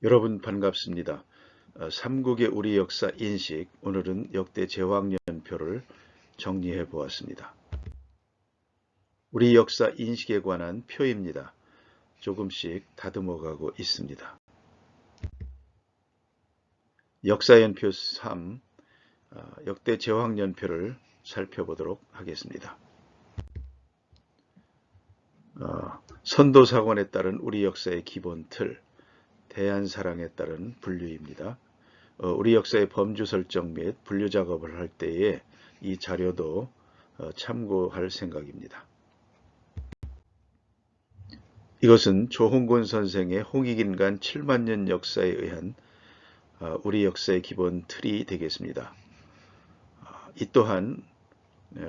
여러분 반갑습니다. 삼국의 우리 역사 인식, 오늘은 역대 제왕년표를 정리해 보았습니다. 우리 역사 인식에 관한 표입니다. 조금씩 다듬어 가고 있습니다. 역사연표 3, 역대 제왕년표를 살펴보도록 하겠습니다. 선도사관에 따른 우리 역사의 기본 틀, 대한사랑에 따른 분류입니다. 우리 역사의 범주 설정 및 분류 작업을 할 때에 이 자료도 참고할 생각입니다. 이것은 조홍곤 선생의 홍익인간 7만년 역사에 의한 우리 역사의 기본 틀이 되겠습니다. 이 또한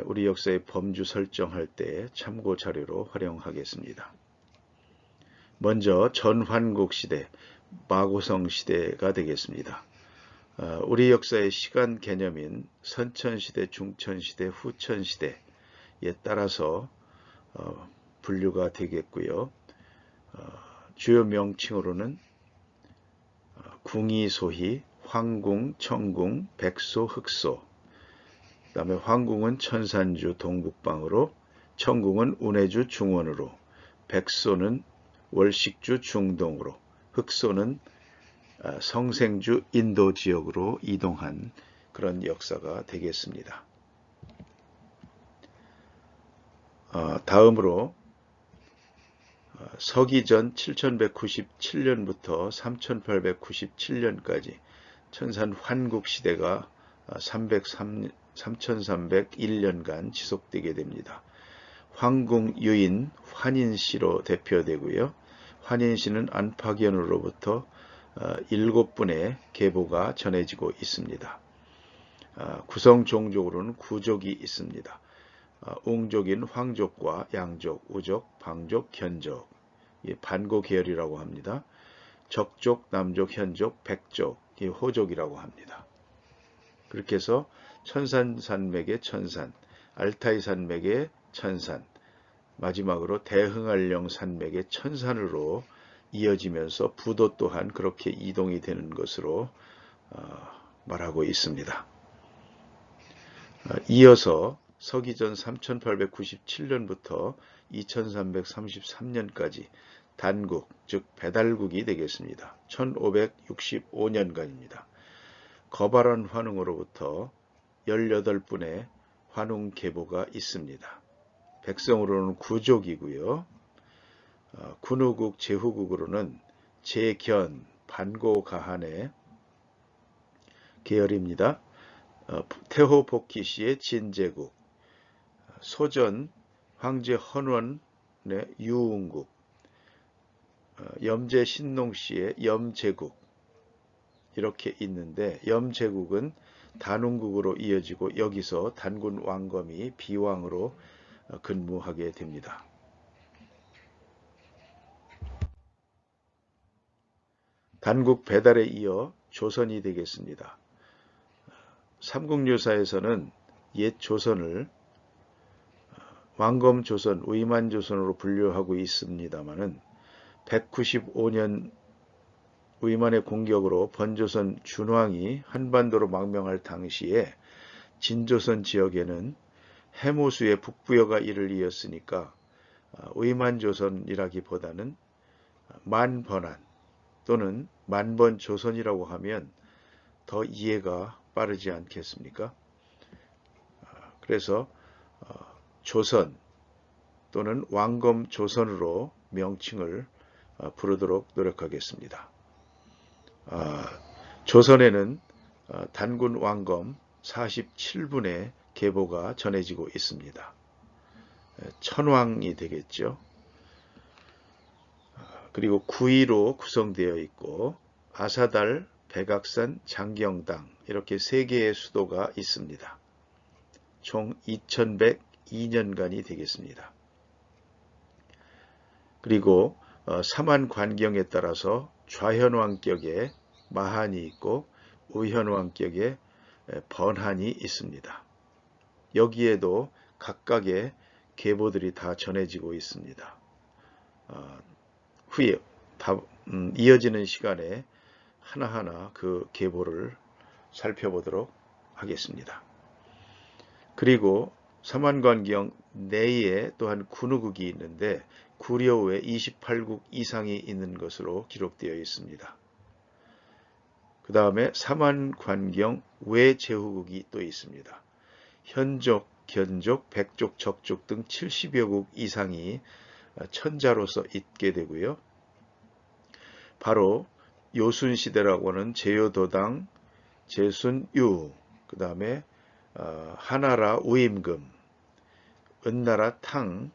우리 역사의 범주 설정할 때 참고 자료로 활용하겠습니다. 먼저 전환국 시대, 마고성 시대가 되겠습니다. 우리 역사의 시간 개념인 선천시대, 중천시대, 후천시대에 따라서 분류가 되겠고요. 주요 명칭으로는 궁이, 소희, 황궁, 청궁, 백소, 흑소, 그 다음에 황궁은 천산주 동북방으로, 청궁은 운해주 중원으로, 백소는 월식주 중동으로, 흑소는 성생주 인도 지역으로 이동한 그런 역사가 되겠습니다. 다음으로 서기전 7197년부터 3897년까지 천산환국 시대가 3301년간 지속되게 됩니다. 황궁 유인 환인시로 대표되고요. 환인시는 안팎연으로부터 7분의 계보가 전해지고 있습니다. 구성 종족으로는 구족이 있습니다. 웅족인 황족과 양족, 우족, 방족, 견족, 반고 계열이라고 합니다. 적족, 남족, 현족, 백족, 호족이라고 합니다. 그렇게 해서 천산산맥의 천산, 알타이 산맥의 천산, 마지막으로 대흥알령 산맥의 천산으로 이어지면서 부도 또한 그렇게 이동이 되는 것으로 말하고 있습니다. 이어서 서기전 3897년부터 2333년까지 단국, 즉 배달국이 되겠습니다. 1565년간입니다. 거발한 환웅으로부터 18분의 환웅 계보가 있습니다. 백성으로는 구족이고요. 군우국, 제후국으로는 제견, 반고가한의 계열입니다. 태호복희씨의 진제국, 소전, 황제 헌원의 유웅국, 염제 신농씨의 염제국, 이렇게 있는데 염제국은 단웅국으로 이어지고 여기서 단군 왕검이 비왕으로 근무하게 됩니다. 단국 배달에 이어 조선이 되겠습니다. 삼국유사에서는 옛 조선을 왕검조선, 의만조선으로 분류하고 있습니다마는 195년 의만의 공격으로 번조선 준왕이 한반도로 망명할 당시에 진조선 지역에는 해모수의 북부여가 이를 이었으니까 의만조선이라기보다는 만번한 또는 만번조선이라고 하면 더 이해가 빠르지 않겠습니까? 그래서 조선 또는 왕검조선으로 명칭을 부르도록 노력하겠습니다. 조선에는 단군 왕검 47분의 계보가 전해지고 있습니다. 천왕이 되겠죠. 그리고 구의로 구성되어 있고 아사달, 백악산, 장경당 이렇게 3개의 수도가 있습니다. 총 2102년간이 되겠습니다. 그리고 삼한관경에 따라서 좌현왕격에 마한이 있고 우현왕격에 번한이 있습니다. 여기에도 각각의 계보들이 다 전해지고 있습니다. 후에 이어지는 시간에 하나하나 그 계보를 살펴보도록 하겠습니다. 그리고 삼환관경 내에 또한 군우국이 있는데 구려우에 28국 이상이 있는 것으로 기록되어 있습니다. 그 다음에 삼환관경 외제후국이 또 있습니다. 현족, 견족, 백족, 적족 등 70여 국 이상이 천자로서 있게 되고요. 바로 요순시대라고 하는 제요도당, 제순유, 그 다음에 하나라 우임금, 은나라 탕,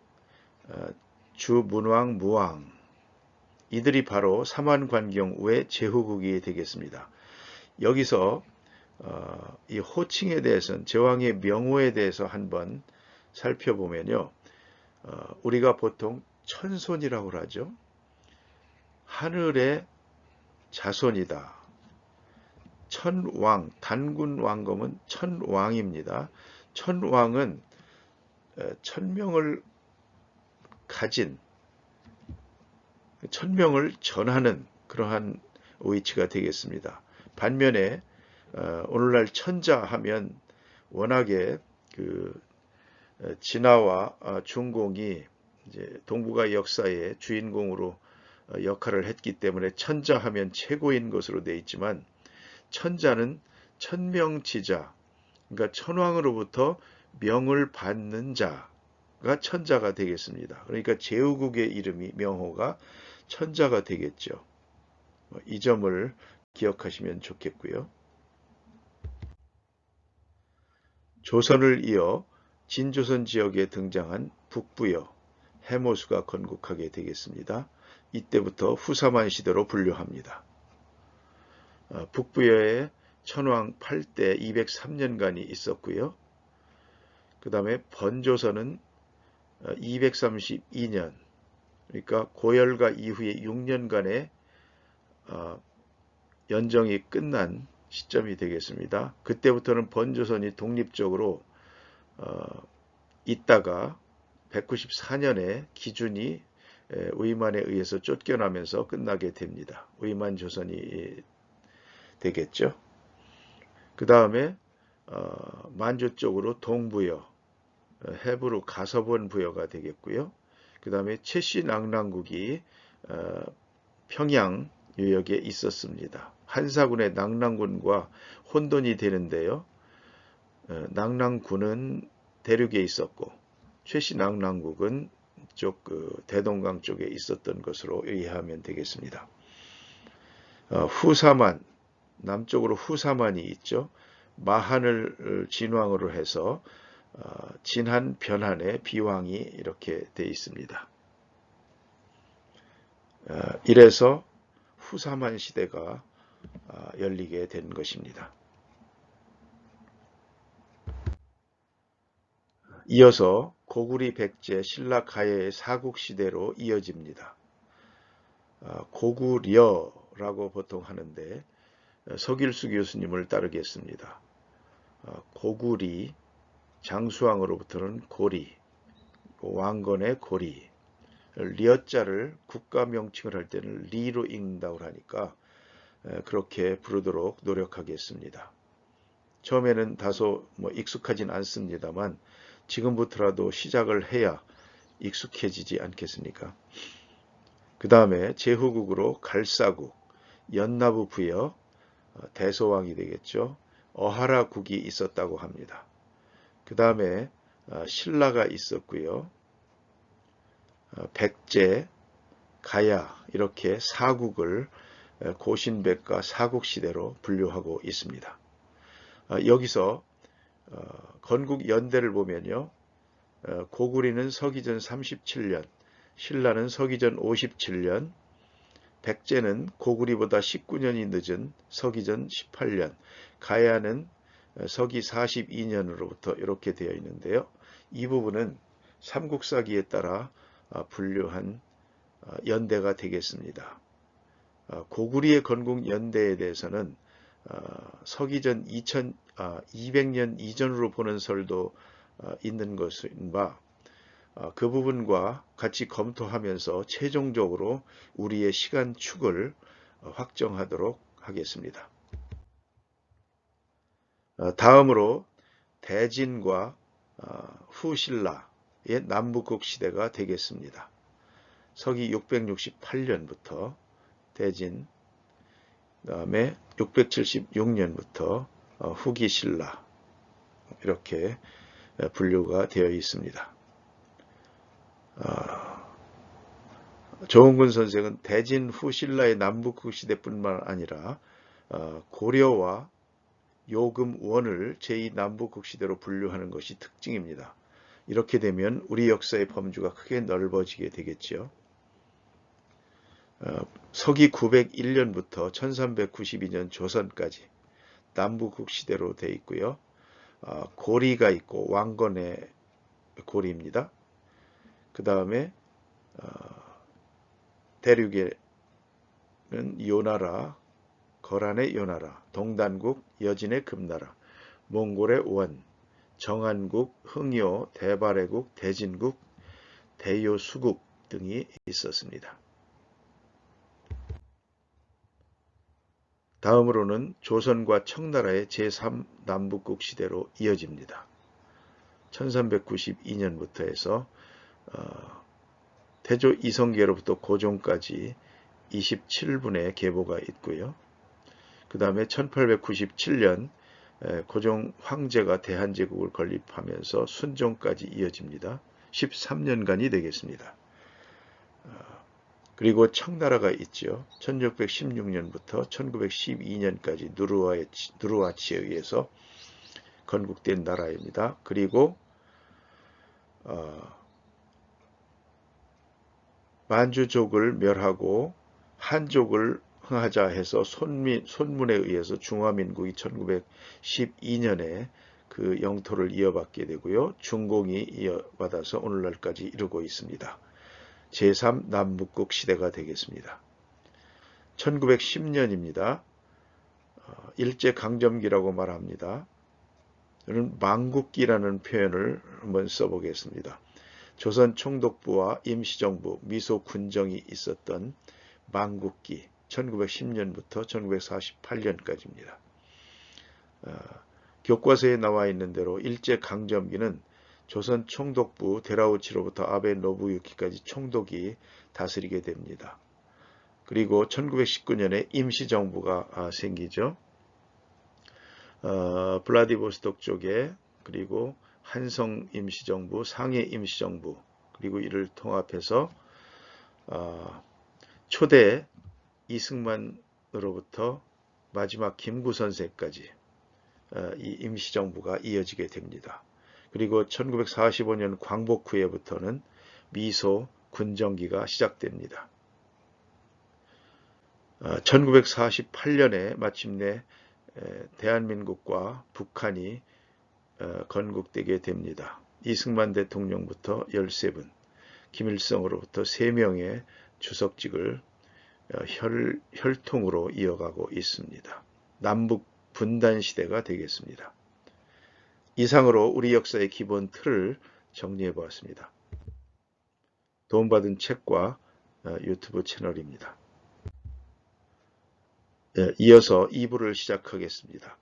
주문왕 무왕, 이들이 바로 삼환관경 외 제후국이 되겠습니다. 여기서 이 호칭에 대해서는 제왕의 명호에 대해서 한번 살펴보면요. 우리가 보통 천손이라고 하죠. 하늘의 자손이다. 천왕, 단군왕검은 천왕입니다. 천왕은 천명을 가진, 천명을 전하는 그러한 위치가 되겠습니다. 반면에 오늘날 천자 하면 워낙에 그 진화와 중공이 이제 동북아 역사의 주인공으로 역할을 했기 때문에 천자 하면 최고인 것으로 되어 있지만 천자는 천명지자, 그러니까 천왕으로부터 명을 받는 자가 천자가 되겠습니다. 그러니까 제후국의 이름이 명호가 천자가 되겠죠. 이 점을 기억하시면 좋겠고요. 조선을 이어 진조선 지역에 등장한 북부여, 해모수가 건국하게 되겠습니다. 이때부터 후사만 시대로 분류합니다. 북부여에 천왕 8대 203년간이 있었고요. 그 다음에 번조선은 232년, 그러니까 고열가 이후에 6년간의 연정이 끝난 시점이 되겠습니다. 그때부터는 번조선이 독립적으로 있다가 194년에 기준이 위만에 의해서 쫓겨나면서 끝나게 됩니다. 위만 조선이 되겠죠. 그 다음에 만주 쪽으로 동부여, 해부로 가서본 부여가 되겠고요. 그 다음에 최씨낭랑국이 평양 유역에 있었습니다. 한사군의 낭랑군과 혼돈이 되는데요. 낭랑군은 대륙에 있었고 최씨낭랑국은 쪽 대동강 쪽에 있었던 것으로 이해하면 되겠습니다. 후사만, 남쪽으로 후사만이 있죠. 마한을 진왕으로 해서 진한 변한의 비왕이 이렇게 되어 있습니다. 이래서 후사만 시대가 열리게 된 것입니다. 이어서 고구리, 백제, 신라, 가야의 사국시대로 이어집니다. 고구려라고 보통 하는데 서길수 교수님을 따르겠습니다. 고구리, 장수왕으로부터는 고리, 왕건의 고리, 리어자를 국가 명칭을 할 때는 리로 읽는다고 하니까 그렇게 부르도록 노력하겠습니다. 처음에는 다소 익숙하진 않습니다만 지금부터라도 시작을 해야 익숙해지지 않겠습니까? 그 다음에 제후국으로 갈사국, 연나부 부여, 대소왕이 되겠죠. 어하라국이 있었다고 합니다. 그 다음에 신라가 있었고요. 백제, 가야 이렇게 사국을 고신백과 사국시대로 분류하고 있습니다. 여기서 건국 연대를 보면요. 고구리는 서기전 37년, 신라는 서기전 57년, 백제는 고구리보다 19년이 늦은 서기전 18년, 가야는 서기 42년으로부터 이렇게 되어 있는데요. 이 부분은 삼국사기에 따라 분류한 연대가 되겠습니다. 고구리의 건국 연대에 대해서는 서기전 200년 이전으로 보는 설도 있는 것인 바 그 부분과 같이 검토하면서 최종적으로 우리의 시간축을 확정하도록 하겠습니다. 다음으로 대진과 후신라의 남북국 시대가 되겠습니다. 서기 668년부터 대진, 다음에 676년부터 후기 신라 이렇게 분류가 되어 있습니다. 조은근 선생은 대진 후 신라의 남북국 시대뿐만 아니라 고려와 요금원을 제2남북국 시대로 분류하는 것이 특징입니다. 이렇게 되면 우리 역사의 범주가 크게 넓어지게 되겠죠. 서기 901년부터 1392년 조선까지 남북국 시대로 되어 있고요. 고리가 있고 왕건의 고리입니다. 그 다음에 대륙에는 요나라, 거란의 요나라, 동단국, 여진의 금나라, 몽골의 원, 정한국, 흥요, 대발해국, 대진국, 대요수국 등이 있었습니다. 다음으로는 조선과 청나라의 제3남북국 시대로 이어집니다. 1392년부터 해서 태조 이성계로부터 고종까지 27분의 계보가 있고요. 그 다음에 1897년 고종 황제가 대한제국을 건립하면서 순종까지 이어집니다. 13년간이 되겠습니다. 그리고 청나라가 있죠. 1616년부터 1912년까지 누르하치에 의해서 건국된 나라입니다. 그리고 만주족을 멸하고 한족을 흥하자 해서 손문에 의해서 중화민국이 1912년에 그 영토를 이어받게 되고요. 중공이 이어받아서 오늘날까지 이르고 있습니다. 제3남북국 시대가 되겠습니다. 1910년입니다. 일제강점기라고 말합니다. 저는 망국기라는 표현을 한번 써보겠습니다. 조선 총독부와 임시정부, 미소군정이 있었던 망국기 1910년부터 1948년까지입니다. 교과서에 나와 있는 대로 일제강점기는 조선 총독부 데라우치로부터 아베 노부유키까지 총독이 다스리게 됩니다. 그리고 1919년에 임시정부가 생기죠. 블라디보스톡 쪽에 그리고 한성 임시정부, 상해 임시정부 그리고 이를 통합해서 초대 이승만으로부터 마지막 김구선생까지 이 임시정부가 이어지게 됩니다. 그리고 1945년 광복 후에부터는 미소 군정기가 시작됩니다. 1948년에 마침내 대한민국과 북한이 건국되게 됩니다. 이승만 대통령부터 13분, 김일성으로부터 3명의 주석직을 혈통으로 이어가고 있습니다. 남북 분단 시대가 되겠습니다. 이상으로 우리 역사의 기본 틀을 정리해 보았습니다. 도움받은 책과 유튜브 채널입니다. 이어서 2부를 시작하겠습니다.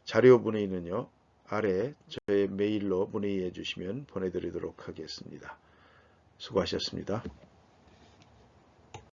자료 문의는요, 아래 저의 메일로 문의해 주시면 보내드리도록 하겠습니다. 수고하셨습니다.